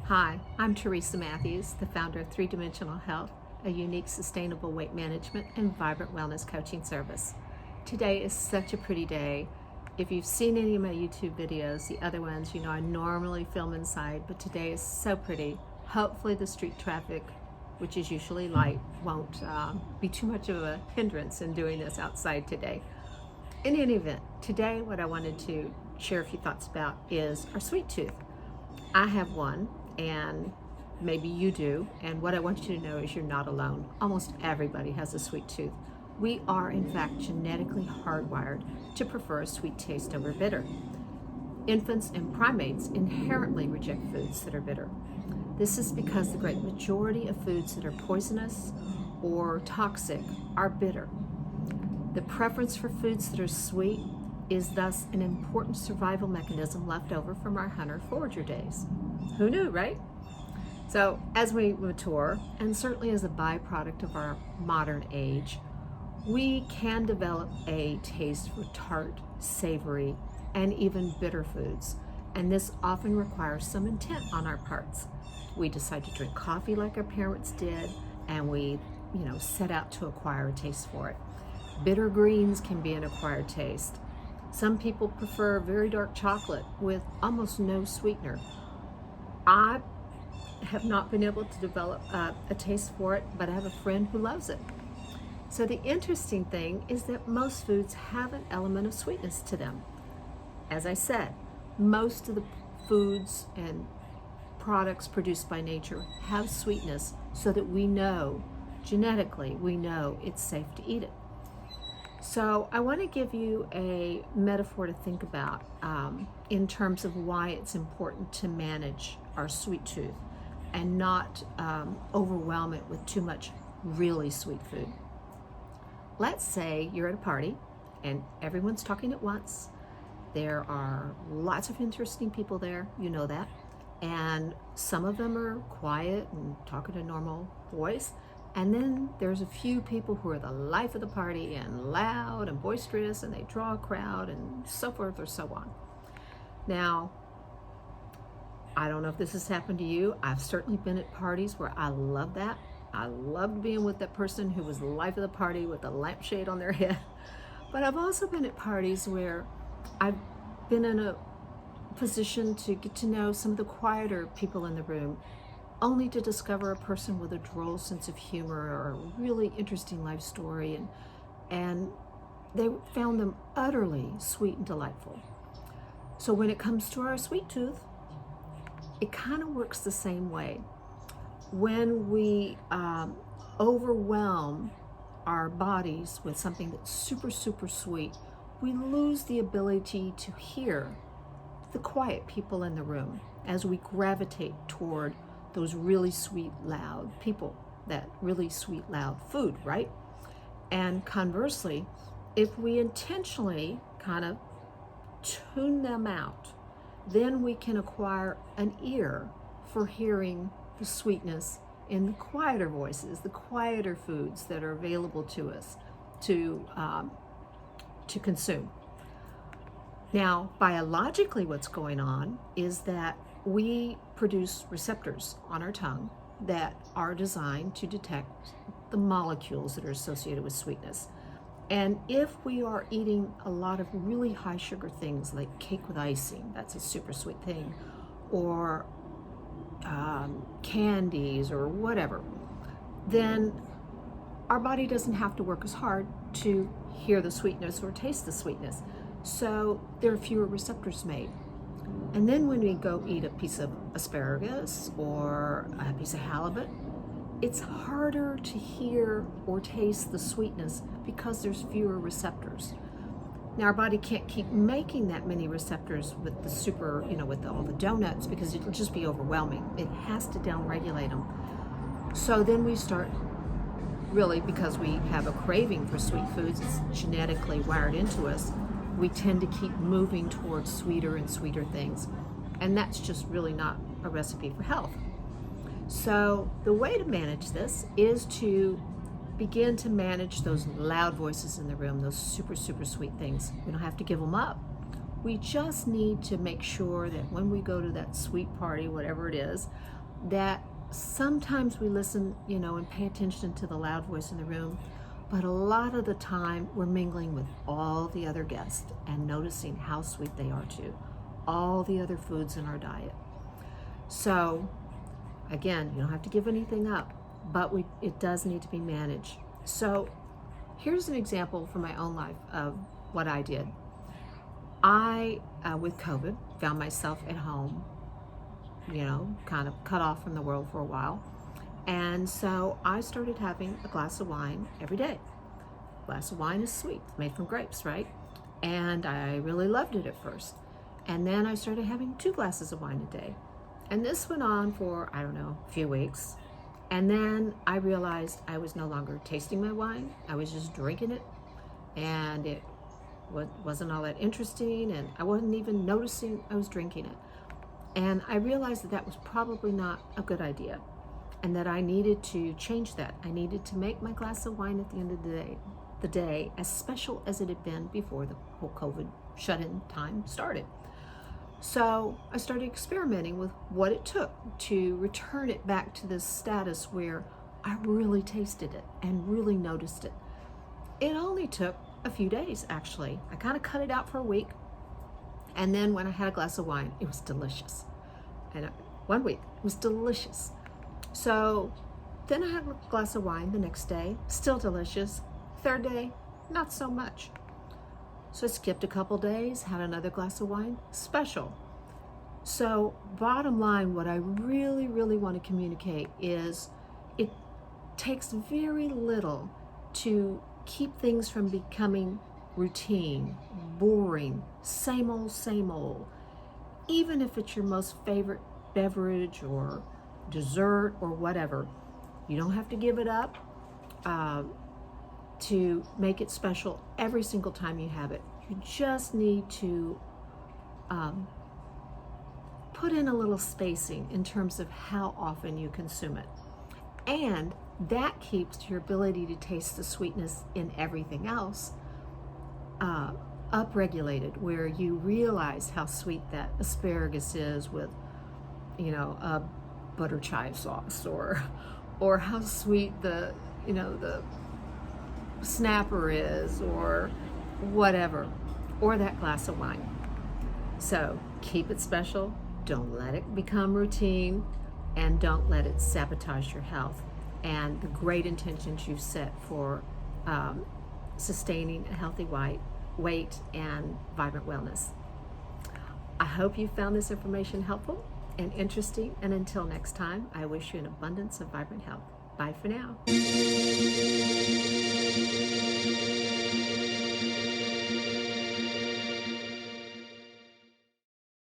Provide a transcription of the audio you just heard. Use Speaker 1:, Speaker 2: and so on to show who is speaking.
Speaker 1: Hi, I'm Teresa Matthews, the founder of Three Dimensional Health, a unique sustainable weight management and vibrant wellness coaching service. Today is such a pretty day. If you've seen any of my YouTube videos, the other ones, you know I normally film inside, but today is so pretty. Hopefully the street traffic, which is usually light, won't be too much of a hindrance in doing this outside today. In any event, today what I wanted to share a few thoughts about is our sweet tooth. I have one, and maybe you do, and what I want you to know is you're not alone. Almost everybody has a sweet tooth. We are in fact genetically hardwired to prefer a sweet taste over bitter. Infants and primates inherently reject foods that are bitter. This is because the great majority of foods that are poisonous or toxic are bitter. The preference for foods that are sweet is thus an important survival mechanism left over from our hunter-forager days. Who knew, right? So as we mature, and certainly as a byproduct of our modern age, we can develop a taste for tart, savory, and even bitter foods. And this often requires some intent on our parts. We decide to drink coffee like our parents did, and we, set out to acquire a taste for it. Bitter greens can be an acquired taste. Some people prefer very dark chocolate with almost no sweetener. I have not been able to develop a taste for it, but I have a friend who loves it. So the interesting thing is that most foods have an element of sweetness to them. As I said, most of the foods and products produced by nature have sweetness so that we know, genetically, we know it's safe to eat it. So I want to give you a metaphor to think about in terms of why it's important to manage our sweet tooth and not overwhelm it with too much really sweet food. Let's say you're at a party and everyone's talking at once. There are lots of interesting people there, you know that, and some of them are quiet and talk at a normal voice. And then there's a few people who are the life of the party and loud and boisterous, and they draw a crowd and so forth or so on. Now, I don't know if this has happened to you. I've certainly been at parties where I love that. I loved being with that person who was the life of the party with a lampshade on their head. But I've also been at parties where I've been in a position to get to know some of the quieter people in the room, only to discover a person with a droll sense of humor or a really interesting life story, and they found them utterly sweet and delightful. So when it comes to our sweet tooth, it kind of works the same way. When we overwhelm our bodies with something that's super, super sweet, we lose the ability to hear the quiet people in the room as we gravitate toward those really sweet, loud people, that really sweet, loud food, right? And conversely, if we intentionally kind of tune them out, then we can acquire an ear for hearing the sweetness in the quieter voices, the quieter foods that are available to us to consume. Now, biologically, what's going on is that we produce receptors on our tongue that are designed to detect the molecules that are associated with sweetness. And if we are eating a lot of really high sugar things like cake with icing, that's a super sweet thing, or candies or whatever, then our body doesn't have to work as hard to hear the sweetness or taste the sweetness. So there are fewer receptors made. And then when we go eat a piece of asparagus or a piece of halibut, it's harder to hear or taste the sweetness because there's fewer receptors. Now our body can't keep making that many receptors with the super, with all the donuts, because it'll just be overwhelming. It has to downregulate them. So then we start, really, because we have a craving for sweet foods, it's genetically wired into us, we tend to keep moving towards sweeter and sweeter things. And that's just really not a recipe for health. So the way to manage this is to begin to manage those loud voices in the room, those super, super sweet things. We don't have to give them up. We just need to make sure that when we go to that sweet party, whatever it is, that sometimes we listen, and pay attention to the loud voice in the room, but a lot of the time we're mingling with all the other guests and noticing how sweet they are too, all the other foods in our diet. So again, you don't have to give anything up, but it does need to be managed. So here's an example from my own life of what I did. I, with COVID, found myself at home, kind of cut off from the world for a while. And so I started having a glass of wine every day. A glass of wine is sweet, it's made from grapes, right? And I really loved it at first. And then I started having 2 glasses of wine a day. And this went on for, a few weeks. And then I realized I was no longer tasting my wine. I was just drinking it. And it wasn't all that interesting. And I wasn't even noticing I was drinking it. And I realized that was probably not a good idea. And that I needed to change that. I needed to make my glass of wine at the end of the day as special as it had been before the whole COVID shut-in time started. So I started experimenting with what it took to return it back to this status where I really tasted it and really noticed it. It only took a few days, actually. I kind of cut it out for a week. And then when I had a glass of wine, it was delicious. And 1 week, it was delicious. So then I had a glass of wine the next day, still delicious. 3rd day, not so much. So I skipped a couple days, had another glass of wine, special. So bottom line, what I really, really want to communicate is it takes very little to keep things from becoming routine, boring, same old. Even if it's your most favorite beverage or dessert or whatever, you don't have to give it up to make it special every single time you have it. You just need to put in a little spacing in terms of how often you consume it. And that keeps your ability to taste the sweetness in everything else upregulated, where you realize how sweet that asparagus is with, a butter chive sauce, or how sweet the snapper is, or whatever, or that glass of wine. So keep it special, don't let it become routine, and don't let it sabotage your health and the great intentions you've set for sustaining a healthy weight and vibrant wellness. I hope you found this information helpful and interesting, and until next time, I wish you an abundance of vibrant health. Bye for now.